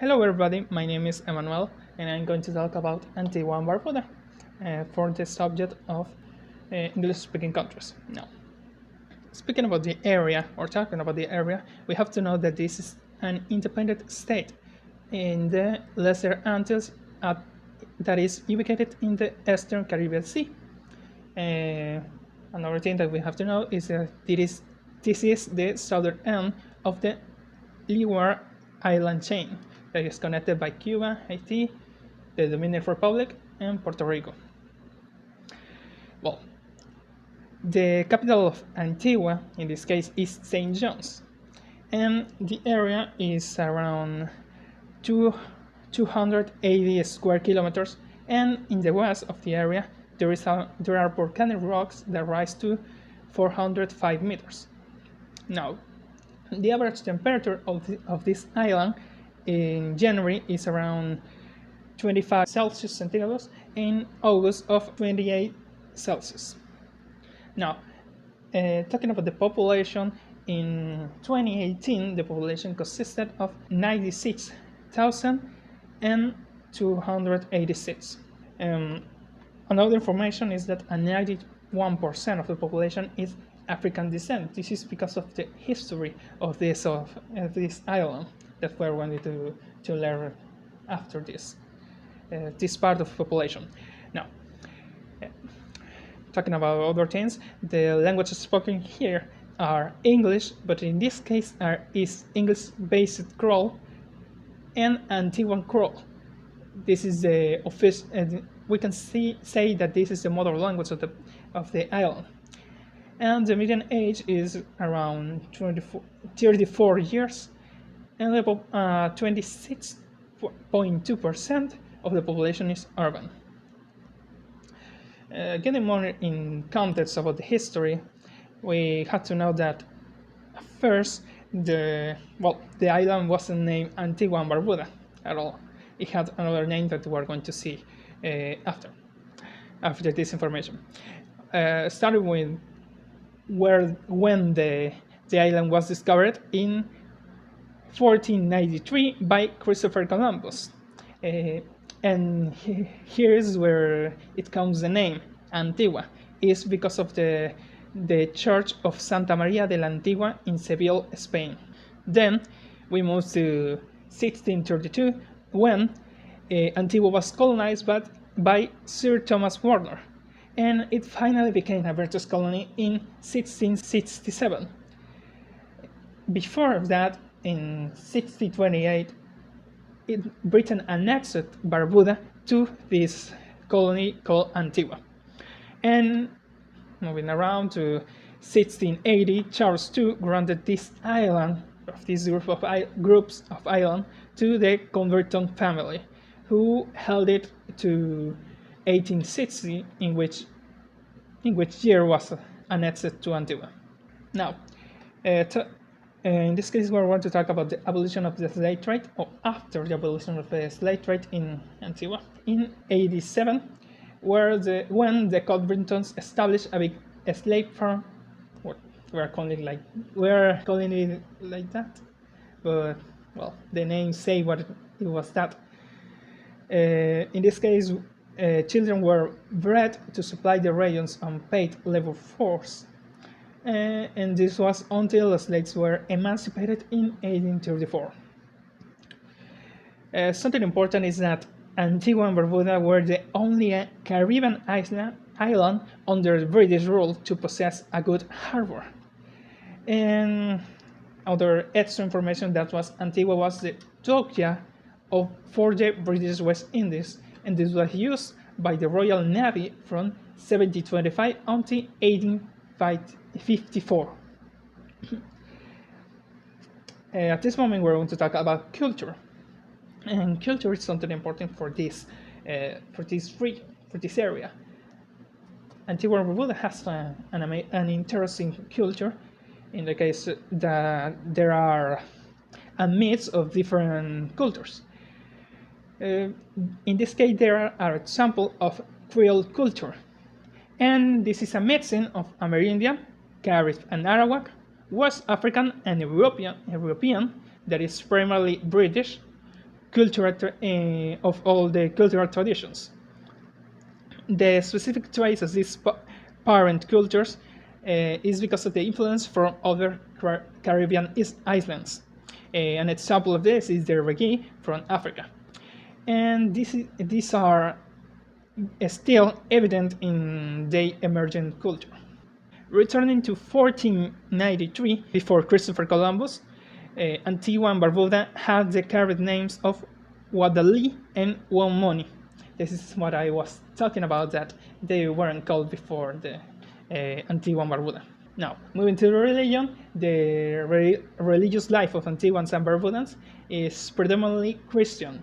Hello everybody, my name is Emmanuel and I'm going to talk about Antigua and Barbuda for the subject of English-speaking countries. Now, speaking about the area, or talking about the area, we have to know that this is an independent state in the Lesser Antilles that is ubicated in the Eastern Caribbean Sea. Another thing that we have to know is that this is the southern end of the Leeward Island chain that is connected by Cuba, Haiti, the Dominican Republic, and Puerto Rico. Well, the capital of Antigua, in this case, is St. John's, and the area is around 280 square kilometers, and in the west of the area there are volcanic rocks that rise to 405 meters. Now, the average temperature of this island in January is around 25 Celsius centigrados, in August of 28 Celsius. Now, talking about the population, in 2018 the population consisted of 96,286. Another information is that 91% of the population is African descent. This is because of the history of this island that we're going to learn after this part of the population. Now, talking about other things, the languages spoken here are English, but in this case is English-based Creole and Antiguan Creole. This is the official. We can say that this is the mother language of the island. And the median age is around 34 years, and 26.2% of the population is urban. Getting more in context about the history, we had to know that first the island wasn't named Antigua and Barbuda at all. It had another name that we're going to see after this information. Starting with when the island was discovered in 1493 by Christopher Columbus, and here is where it comes the name Antigua. Is because of the Church of Santa Maria de la Antigua in Seville, Spain. Then we moved to 1632 when Antigua was colonized by Sir Thomas Warner, and it finally became a British colony in 1667. Before that, in 1628, Britain annexed Barbuda to this colony called Antigua. And moving around to 1680, Charles II granted this island, of this groups of islands, to the Converton family, who held it to 1860, in which year was annexed to Antigua. Now, in this case, we want to talk about the abolition of the slave trade, or after the abolition of the slave trade in Antigua in 87, when the Convertons established a big slave farm. We're calling it like that, but well, the name say what it was that. In this case, children were bred to supply the region's unpaid labor force, and this was until the slaves were emancipated in 1834. Something important is that Antigua and Barbuda were the only Caribbean island under British rule to possess a good harbor. And other extra information that was Antigua was the dockyard for the British West Indies, and this was used by the Royal Navy from 1725 until 1854. At this moment, we're going to talk about culture, and culture is something important for this area. Antigua and Barbuda has an interesting culture, in the case that there are a mix of different cultures. In this case, there are examples of Creole culture, and this is a mixing of Amerindian, Carib and Arawak, West African and European that is primarily British, of all the cultural traditions. The specific traits of these parent cultures is because of the influence from other Caribbean islands. An example of this is the reggae from Africa. And these are still evident in the emergent culture. Returning to 1493, before Christopher Columbus, Antigua and Barbuda had the carried names of Guadalí and Womoni. This is what I was talking about, that they weren't called before the Antigua and Barbuda. Now, moving to the religion, the religious life of Antiguans and Barbudans is predominantly Christian.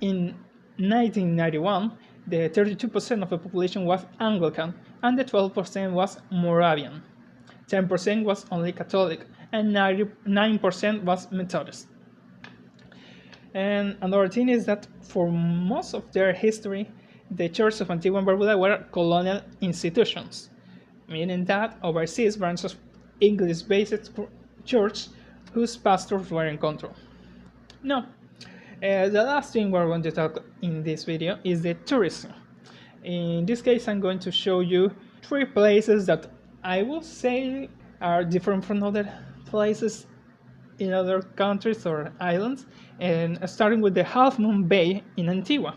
In 1991, the 32% of the population was Anglican and the 12% was Moravian. 10% was only Catholic and 9% was Methodist. And another thing is that for most of their history, the churches of Antigua and Barbuda were colonial institutions, meaning that overseas branches of English-based church whose pastors were in control. Now, the last thing we're going to talk in this video is the tourism. In this case, I'm going to show you 3 places that I will say are different from other places in other countries or islands, and starting with the Half Moon Bay in Antigua.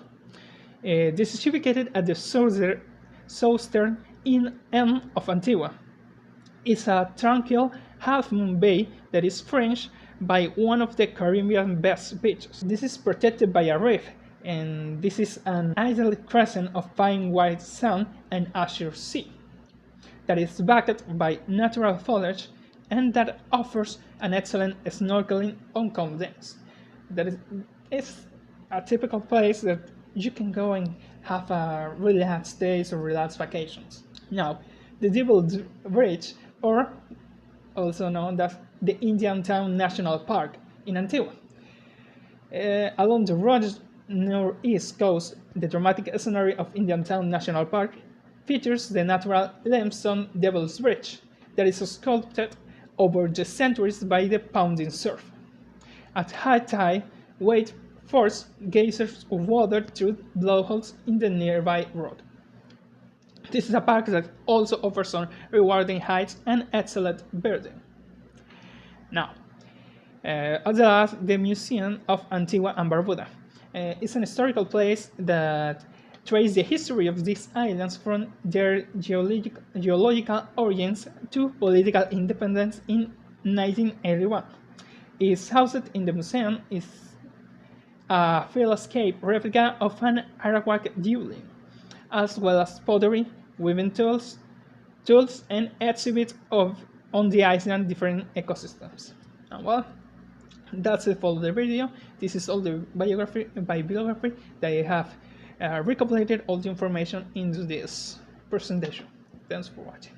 This is ubicated at the southern end of Antigua. It's a tranquil half moon bay that is fringed by one of the Caribbean best beaches. This is protected by a reef, and this is an idyllic crescent of fine white sand and azure sea that is backed by natural foliage and that offers an excellent snorkeling on calm days. It's a typical place that you can go and have a relaxed days or relaxed vacations. Now, the Devil's Bridge, or also known as the Indiantown National Park in Antigua. Along the rugged northeast coast, the dramatic scenery of Indiantown National Park features the natural limestone Devil's Bridge that is sculpted over the centuries by the pounding surf. At high tide, waves force geysers of water through blowholes in the nearby road. This is a park that also offers some rewarding hikes and excellent birding. Now, at the last, the Museum of Antigua and Barbuda. It's an historical place that traces the history of these islands from their geological origins to political independence in 1981. It's housed in the museum is a field-escape replica of an Arawak dwelling, as well as pottery, weaving tools, and exhibits on the island different ecosystems. And well, that's it for the video. This is all the bibliography that I have recopilated all the information into this presentation. Thanks for watching.